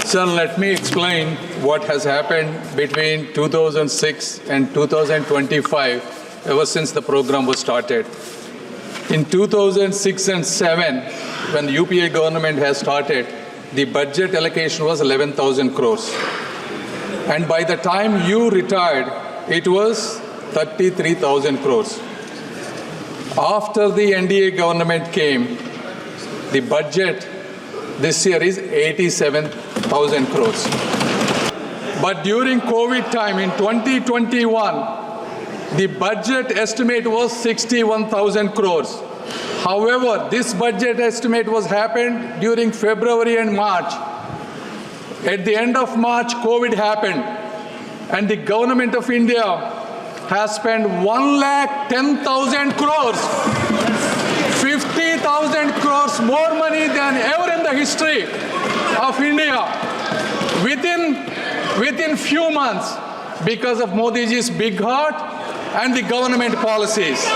Sir, let me explain what has happened between 2006 and 2025, ever since the program was started. In 2006 and 7, when the UPA government has started, the budget allocation was 11,000 crores. And by the time you retired, it was 33,000 crores. After the NDA government came, the budget this year is 87,000 crores. But during COVID time in 2021, the budget estimate was 61,000 crores. However, this budget estimate was happened during February and March. At the end of March, COVID happened, and the government of India has spent 1,10,000 crores, 50,000 crores more money than ever in the history of India within few months because of Modi ji's big heart and the government policies.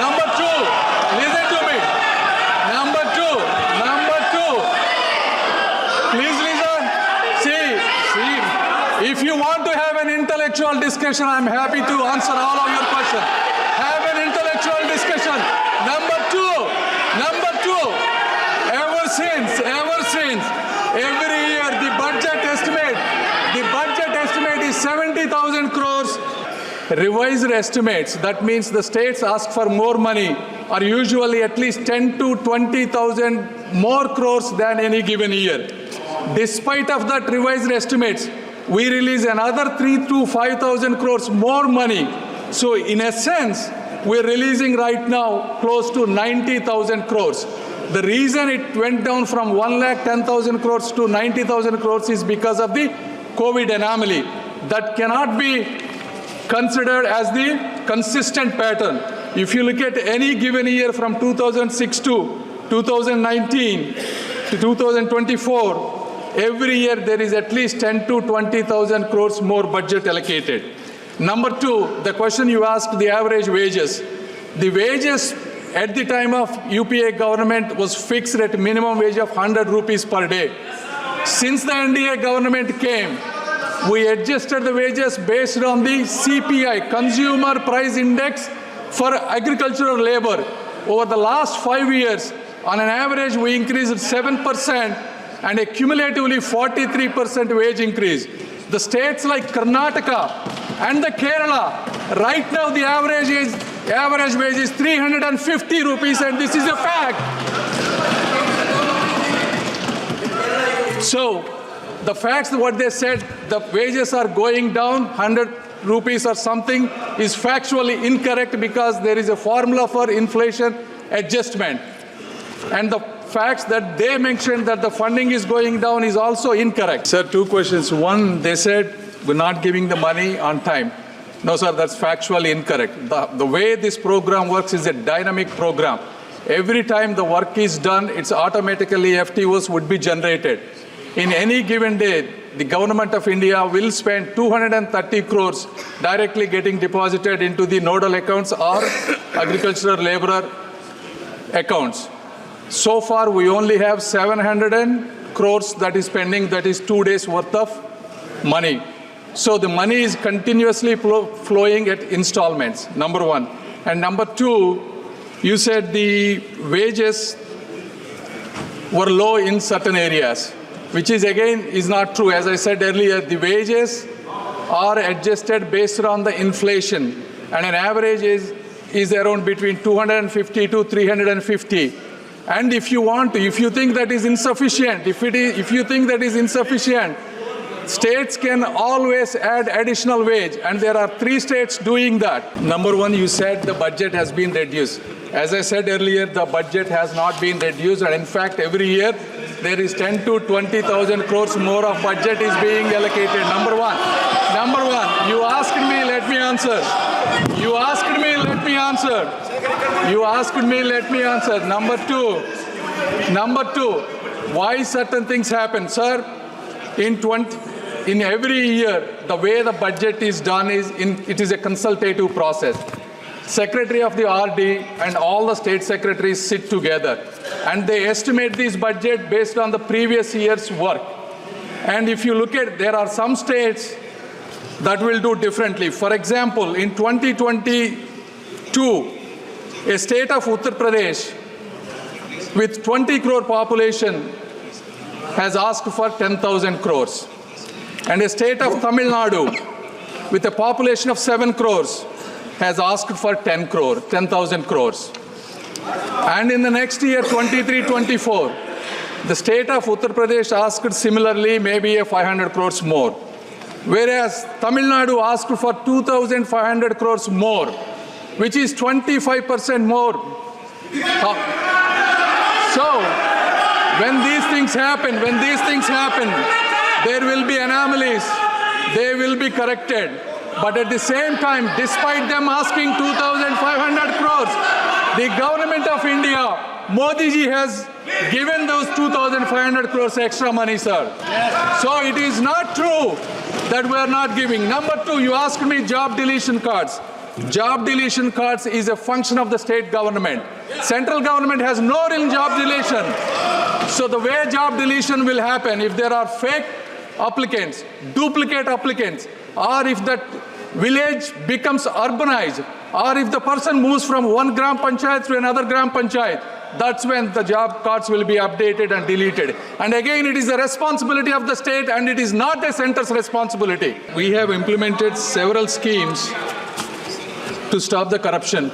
Number two, listen to me. Number two, please listen. See, if you want to have an intellectual discussion, I'm happy to answer all of your questions. Have an intellectual discussion. Number two, ever since, every year the budget estimate is 70,000 crores. Revised estimates, that means the states ask for more money, are usually at least 10 to 20,000 more crores than any given year. Despite of that revised estimates, we release another 3 to 5,000 crores more money. So in a sense, we're releasing right now close to 90,000 crores. The reason it went down from 1,10,000 crores to 90,000 crores is because of the COVID anomaly. That cannot be considered as the consistent pattern. If you look at any given year from 2006 to 2019 to 2024, every year there is at least 10 to 20,000 crores more budget allocated. Number two, the question you asked, the average wages. The wages at the time of UPA government was fixed at minimum wage of 100 rupees per day. Since the NDA government came, we adjusted the wages based on the CPI, Consumer Price Index for agricultural labor. Over the last 5 years, on an average, we increased 7% and a cumulatively 43% wage increase. The states like Karnataka and the Kerala, right now the average wage is 350 rupees, and this is a fact. So, the facts, what they said, the wages are going down, 100 rupees or something, is factually incorrect because there is a formula for inflation adjustment. And the facts that they mentioned that the funding is going down is also incorrect. Sir, two questions. One, they said we're not giving the money on time. No, sir, that's factually incorrect. The way this program works is a dynamic program. Every time the work is done, it's automatically FTOs would be generated. In any given day, the government of India will spend 230 crores directly getting deposited into the nodal accounts or agricultural laborer accounts. So far, we only have 700 crores that is pending, that is 2 days worth of money. So the money is continuously flowing at installments, number one. And number two, you said the wages were low in certain areas, which is again is not true. As I said earlier, the wages are adjusted based on the inflation, and an average is around between 250 to 350. And if you think that is insufficient, if you think that is insufficient, states can always add additional wage, and there are 3 states doing that. Number one, you said the budget has been reduced. As I said earlier, the budget has not been reduced, and in fact, every year there is 10 to 20,000 crores more of budget is being allocated. Number one, you asked me, let me answer. Number two, why certain things happen, sir? In every year, the way the budget is done it is a consultative process. Secretary of the RD and all the state secretaries sit together and they estimate this budget based on the previous year's work. And if you look at, there are some states that will do differently. For example, in 2022, a state of Uttar Pradesh with 20 crore population has asked for 10,000 crores. And a state of Tamil Nadu with a population of 7 crores has asked for 10,000 crores. And in the next year, 23-24, the state of Uttar Pradesh asked similarly, maybe a 500 crores more. Whereas Tamil Nadu asked for 2,500 crores more, which is 25% more. So, when these things happen, there will be anomalies. They will be corrected. But at the same time, despite them asking 2,500 crores, the government of India, Modi ji has given those 2,500 crores extra money, sir. Yes. So it is not true that we are not giving. Number two, you asked me job deletion cards. Job deletion cards is a function of the state government. Central government has no real job deletion. So the way job deletion will happen, if there are fake applicants, duplicate applicants, or if that village becomes urbanized, or if the person moves from one gram panchayat to another gram panchayat, that's when the job cards will be updated and deleted. And again, it is the responsibility of the state, and it is not the center's responsibility. We have implemented several schemes to stop the corruption.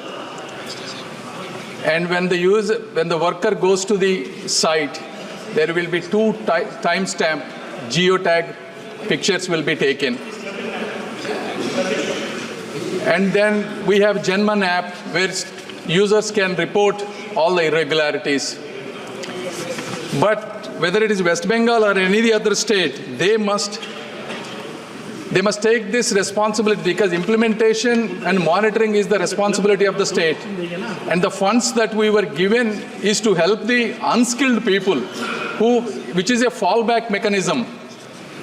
And when the worker goes to the site, there will be 2 timestamp geotag pictures will be taken. And then we have Janman app where users can report all the irregularities. But whether it is West Bengal or any other state, they must take this responsibility, because implementation and monitoring is the responsibility of the state. And the funds that we were given is to help the unskilled people, which is a fallback mechanism.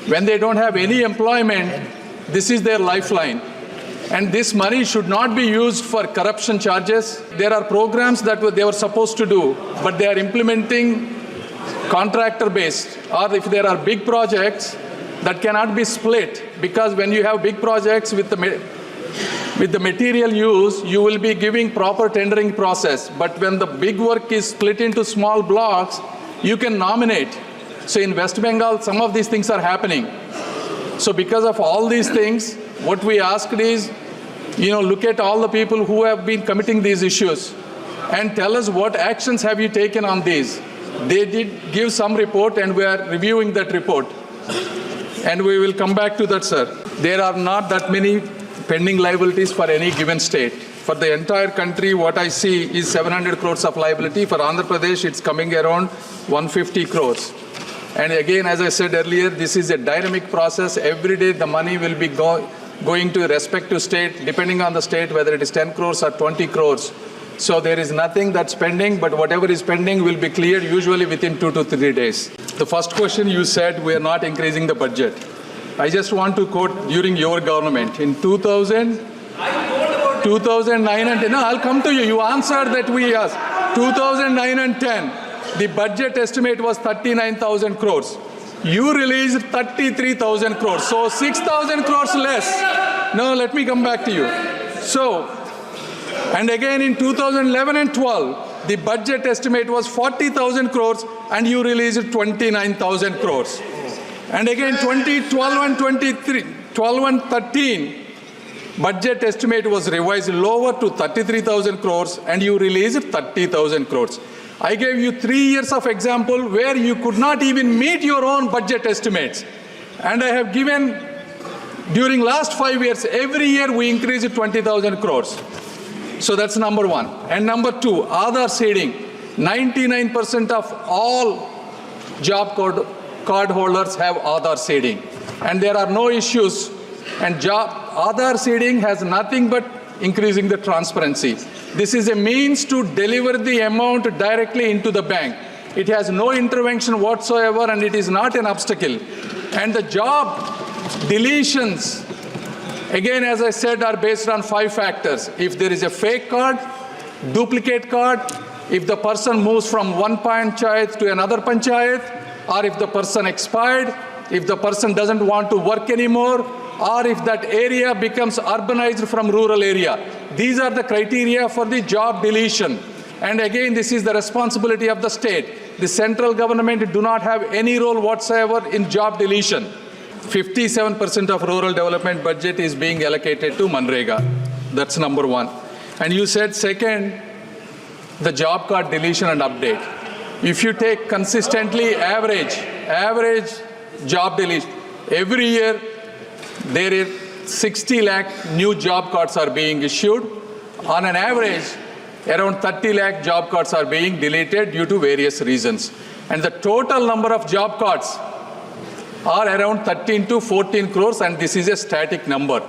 When they don't have any employment, this is their lifeline. And this money should not be used for corruption charges. There are programs that they were supposed to do, but they are implementing contractor-based. Or if there are big projects, that cannot be split, because when you have big projects with the material use, you will be giving proper tendering process. But when the big work is split into small blocks, you can nominate. So in West Bengal, some of these things are happening. So because of all these things, what we asked is, look at all the people who have been committing these issues and tell us what actions have you taken on these. They did give some report, and we are reviewing that report. And we will come back to that, sir. There are not that many pending liabilities for any given state. For the entire country, what I see is 700 crores of liability. For Andhra Pradesh, it's coming around 150 crores. And again, as I said earlier, this is a dynamic process. Every day the money will be going to respective state, depending on the state, whether it is 10 crores or 20 crores. So there is nothing that's pending, but whatever is pending will be cleared usually within 2 to 3 days. The first question you said, we are not increasing the budget. I just want to quote during your government. In 2009 and 10, no, I'll come to you. You answered that we asked. 2009 and 10, the budget estimate was 39,000 crores. You released 33,000 crores. So 6,000 crores less. No, let me come back to you. So, and again in 2011 and 12, the budget estimate was 40,000 crores and you released 29,000 crores. And again 2012 and 12 and 13, budget estimate was revised lower to 33,000 crores and you released 30,000 crores. I gave you 3 years of example where you could not even meet your own budget estimates. And I have given, during last 5 years, every year we increased 20,000 crores. So that's number one. And number two, Aadhaar seeding. 99% of all job card holders have Aadhaar seeding. And there are no issues. And Aadhaar seeding has nothing but increasing the transparency. This is a means to deliver the amount directly into the bank. It has no intervention whatsoever, and it is not an obstacle. And the job deletions, again, as I said, are based on 5 factors. If there is a fake card, duplicate card, if the person moves from one panchayat to another panchayat, or if the person expired, if the person doesn't want to work anymore, or if that area becomes urbanized from rural area. These are the criteria for the job deletion. And again, this is the responsibility of the state. The central government do not have any role whatsoever in job deletion. 57% of rural development budget is being allocated to MGNREGA. That's number one. And you said second, the job card deletion and update. If you take consistently average job deletion, every year there is 60 lakh new job cards are being issued. On an average, around 30 lakh job cards are being deleted due to various reasons. And the total number of job cards are around 13 to 14 crores, and this is a static number.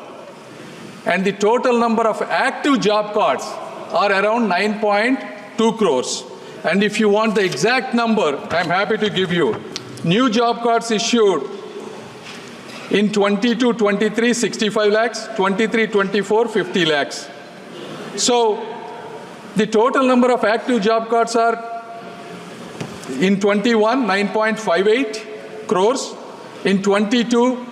And the total number of active job cards are around 9.2 crores. And if you want the exact number, I'm happy to give you. New job cards issued in 22-23, 65 lakhs, 23-24, 50 lakhs. So the total number of active job cards are in 21, 9.58 crores. In 22,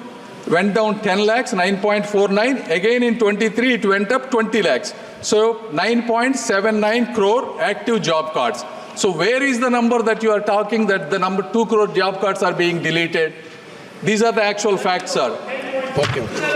went down 10 lakhs, 9.49. Again in 23, it went up 20 lakhs. So 9.79 crore active job cards. So where is the number that you are talking that the number 2 crore job cards are being deleted? These are the actual facts, sir. Okay.